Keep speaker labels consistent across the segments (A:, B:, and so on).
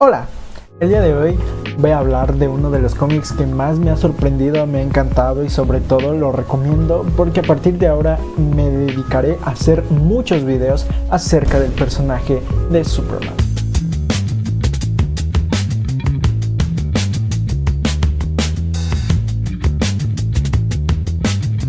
A: Hola, el día de hoy voy a hablar de uno de los cómics que más me ha sorprendido, me ha encantado y sobre todo lo recomiendo porque a partir de ahora me dedicaré a hacer muchos videos acerca del personaje de Superman.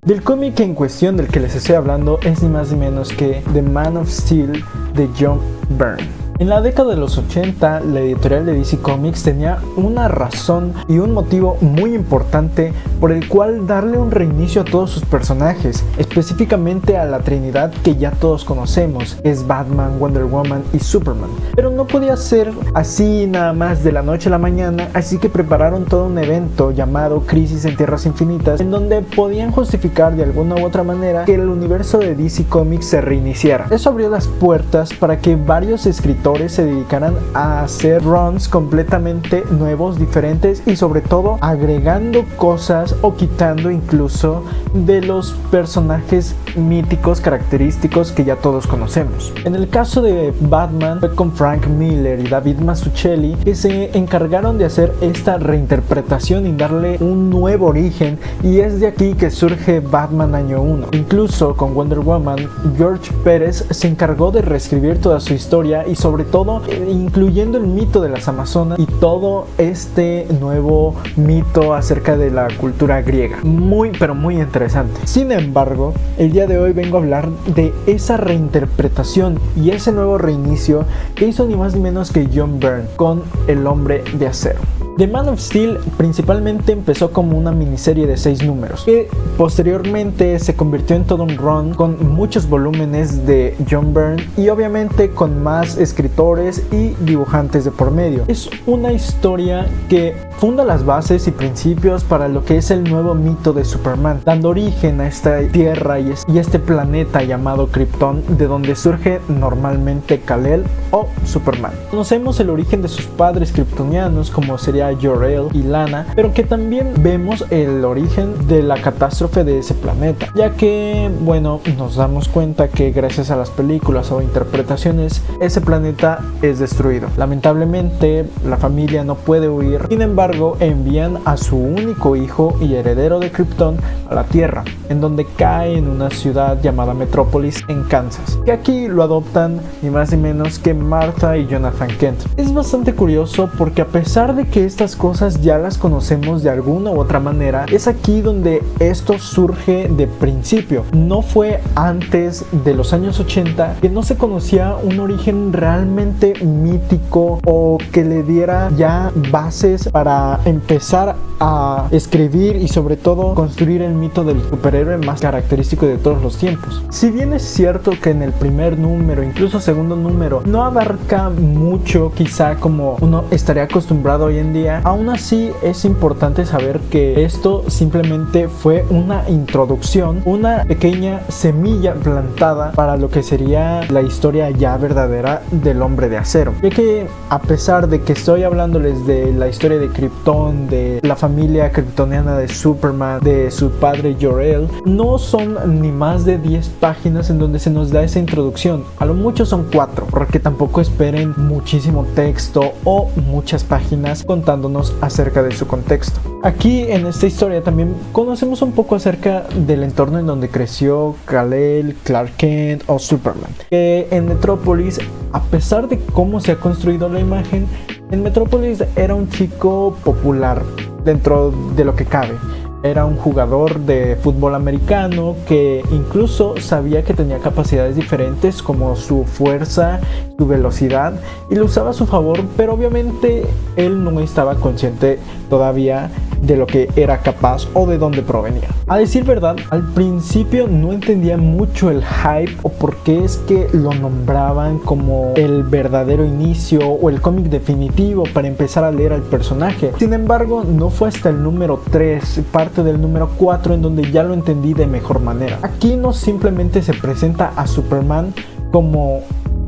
A: Del cómic en cuestión del que les estoy hablando es ni más ni menos que The Man of Steel de John Byrne. En la década de los 80, la editorial de DC Comics tenía una razón y un motivo muy importante por el cual darle un reinicio a todos sus personajes, específicamente a la Trinidad que ya todos conocemos, que es Batman, Wonder Woman y Superman. Pero no podía ser así nada más de la noche a la mañana, así que prepararon todo un evento llamado Crisis en Tierras Infinitas, en donde podían justificar de alguna u otra manera que el universo de DC Comics se reiniciara. Eso abrió las puertas para que varios escritores se dedicaran a hacer runs completamente nuevos, diferentes y sobre todo agregando cosas o quitando incluso de los personajes míticos característicos que ya todos conocemos. En el caso de Batman fue con Frank Miller y David Mazzucchelli que se encargaron de hacer esta reinterpretación y darle un nuevo origen, y es de aquí que surge Batman Año 1. Incluso con Wonder Woman, George Pérez se encargó de reescribir toda su historia y sobre todo incluyendo el mito de las Amazonas y todo este nuevo mito acerca de la cultura griega. Muy pero muy interesante. Sin embargo, el día de hoy vengo a hablar de esa reinterpretación y ese nuevo reinicio que hizo ni más ni menos que John Byrne con El Hombre de Acero. The Man of Steel principalmente empezó como una miniserie de 6 números que posteriormente se convirtió en todo un run con muchos volúmenes de John Byrne y obviamente con más escritores y dibujantes de por medio. Es una historia que funda las bases y principios para lo que es el nuevo mito de Superman, dando origen a esta tierra y este planeta llamado Krypton, de donde surge normalmente Kal-El o Superman. Conocemos el origen de sus padres kryptonianos como sería Jor-El y Lana, pero que también vemos el origen de la catástrofe de ese planeta, ya que, bueno, nos damos cuenta que gracias a las películas o interpretaciones, ese planeta es destruido. Lamentablemente, la familia no puede huir, sin embargo, envían a su único hijo y heredero de Krypton a la Tierra, en donde cae en una ciudad llamada Metrópolis en Kansas, que aquí lo adoptan ni más ni menos que Martha y Jonathan Kent. Es bastante curioso porque a pesar de que estas cosas ya las conocemos de alguna u otra manera, es aquí donde esto surge de principio. No fue antes de los años 80 que no se conocía un origen realmente mítico o que le diera ya bases para empezar a escribir y sobre todo construir el mito del superhéroe más característico de todos los tiempos. Si bien es cierto que en el primer número, incluso segundo número, no abarca mucho quizá como uno estaría acostumbrado hoy en día, aún así es importante saber que esto simplemente fue una introducción, una pequeña semilla plantada para lo que sería la historia ya verdadera del Hombre de Acero, ya que a pesar de que estoy hablándoles de la historia de Krypton, de la familia kryptoniana de Superman, de su padre Jor-El, no son ni más de 10 páginas en donde se nos da esa introducción. A lo mucho son 4, porque tampoco esperen muchísimo texto o muchas páginas contándonos acerca de su contexto. Aquí en esta historia también conocemos un poco acerca del entorno en donde creció Kal-El, Clark Kent o Superman, que en Metrópolis, a pesar de cómo se ha construido la imagen, en Metrópolis era un chico popular dentro de lo que cabe. Era un jugador de fútbol americano que incluso sabía que tenía capacidades diferentes como su fuerza, su velocidad, y lo usaba a su favor, pero obviamente él no estaba consciente todavía de lo que era capaz o de dónde provenía. A decir verdad, al principio no entendía mucho el hype o por qué es que lo nombraban como el verdadero inicio o el cómic definitivo para empezar a leer al personaje. Sin embargo, no fue hasta el número 3, parte del número 4, en donde ya lo entendí de mejor manera. Aquí no simplemente se presenta a Superman como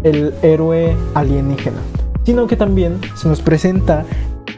A: el héroe alienígena, sino que también se nos presenta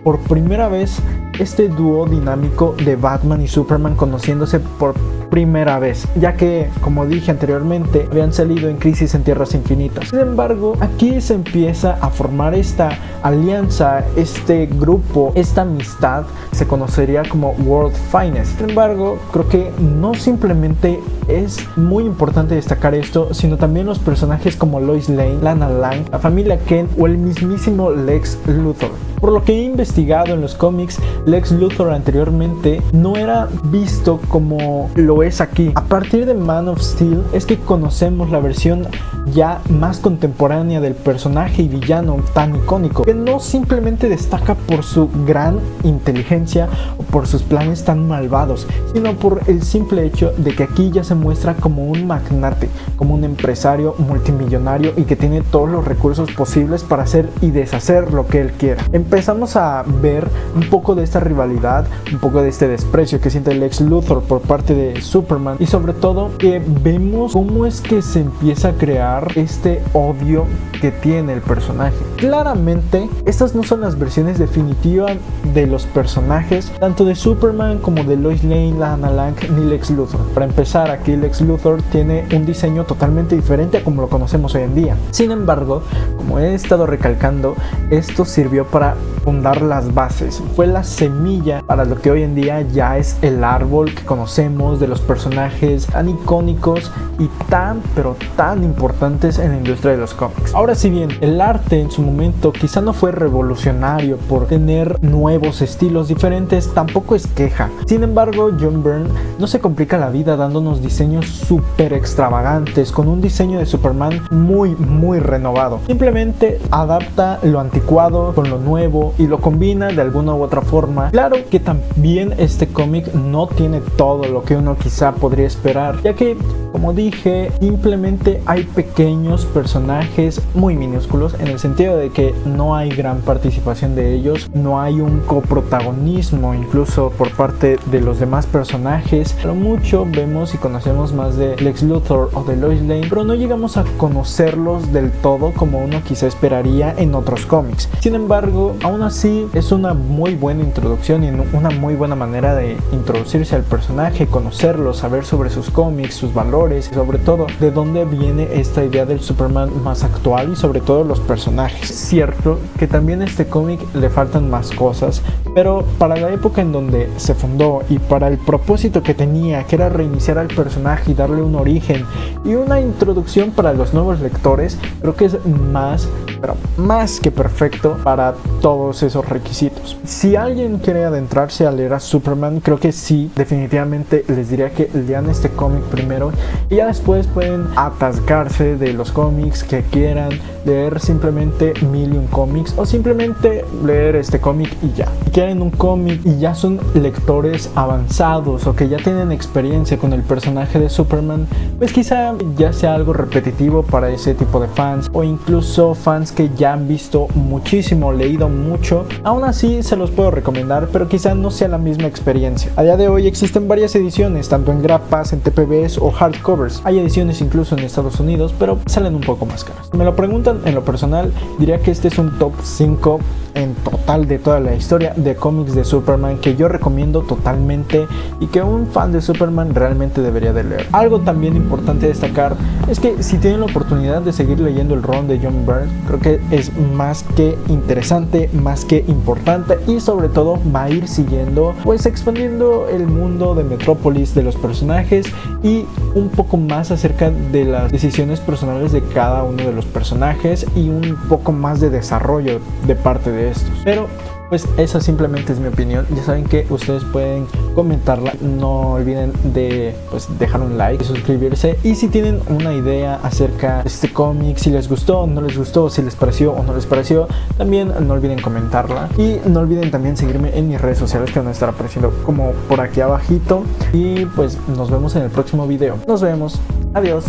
A: por primera vez este dúo dinámico de Batman y Superman conociéndose por primera vez, ya que, como dije anteriormente, habían salido en Crisis en Tierras Infinitas. Sin embargo, aquí se empieza a formar esta alianza, este grupo, esta amistad, se conocería como World Finest. Sin embargo, creo que no simplemente es muy importante destacar esto, sino también los personajes como Lois Lane, Lana Lang, la familia Kent o el mismísimo Lex Luthor. Por lo que he investigado en los cómics, Lex Luthor anteriormente no era visto como lo es aquí. A partir de Man of Steel es que conocemos la versión ya más contemporánea del personaje y villano tan icónico, que no simplemente destaca por su gran inteligencia o por sus planes tan malvados, sino por el simple hecho de que aquí ya se muestra como un magnate, como un empresario multimillonario y que tiene todos los recursos posibles para hacer y deshacer lo que él quiera. Empezamos a ver un poco de esta rivalidad, un poco de este desprecio que siente Lex Luthor por parte de Superman, y sobre todo que vemos cómo es que se empieza a crear este odio que tiene el personaje. Claramente estas no son las versiones definitivas de los personajes, tanto de Superman como de Lois Lane, Lana Lang ni Lex Luthor. Para empezar, aquí Lex Luthor tiene un diseño totalmente diferente a como lo conocemos hoy en día. Sin embargo, como he estado recalcando, esto sirvió para fundar las bases, fue la semilla para lo que hoy en día ya es el árbol que conocemos de los personajes tan icónicos y tan pero tan importantes en la industria de los cómics. Ahora, si bien el arte en su momento quizá no fue revolucionario por tener nuevos estilos diferentes, tampoco es queja. Sin embargo, John Byrne no se complica la vida dándonos diseños súper extravagantes, con un diseño de Superman muy renovado. Simplemente adapta lo anticuado con lo nuevo y lo combina de alguna u otra forma. Claro que también este cómic no tiene todo lo que uno quizá podría esperar, ya que, como dije, simplemente hay pequeños personajes muy minúsculos, en el sentido de que no hay gran participación de ellos, no hay un coprotagonismo incluso por parte de los demás personajes. Pero mucho vemos y conocemos más de Lex Luthor o de Lois Lane, pero no llegamos a conocerlos del todo como uno quizá esperaría en otros cómics. Sin embargo, aún así es una muy buena introducción y una muy buena manera de introducirse al personaje, conocerlo, saber sobre sus cómics, sus valores y sobre todo de dónde viene esta idea del Superman más actual y sobre todo los personajes. Es cierto que también a este cómic le faltan más cosas, pero para la época en donde se fundó y para el propósito que tenía, que era reiniciar al personaje y darle un origen y una introducción para los nuevos lectores, creo que es más, pero más que perfecto para todos esos requisitos. Si alguien quiere adentrarse a leer a Superman, creo que sí, definitivamente les diría que lean este cómic primero y ya después pueden atascarse de los cómics que quieran, leer simplemente 1001 cómics o simplemente leer este cómic y ya. Si quieren un cómic y ya son lectores avanzados o que ya tienen experiencia con el personaje de Superman, pues quizá ya sea algo repetitivo para ese tipo de fans, o incluso fans que ya han visto muchísimo, leído mucho. Aún así se los puedo recomendar, pero quizá no sea la misma experiencia. A día de hoy existen varias ediciones, tanto en grapas, en TPBs o hardcovers. Hay ediciones incluso en Estados Unidos, pero salen un poco más caras. Si me lo preguntan, en lo personal diría que este es un top 5 en total de toda la historia de cómics de Superman que yo recomiendo totalmente y que un fan de Superman realmente debería de leer. Algo también importante destacar es que si tienen la oportunidad de seguir leyendo el run de John Byrne, creo que es más que interesante, más que importante, y sobre todo va a ir siguiendo, pues expandiendo el mundo de Metrópolis, de los personajes y un poco más acerca de las decisiones personales de cada uno de los personajes y un poco más de desarrollo de parte de estos. Pero pues esa simplemente es mi opinión. Ya saben que ustedes pueden comentarla, no olviden de dejar un like y suscribirse, y si tienen una idea acerca de este cómic, si les gustó o no les gustó, si les pareció o no les pareció, también no olviden comentarla, y no olviden también seguirme en mis redes sociales que van a estar apareciendo como por aquí abajito, y pues nos vemos en el próximo video. Nos vemos, adiós.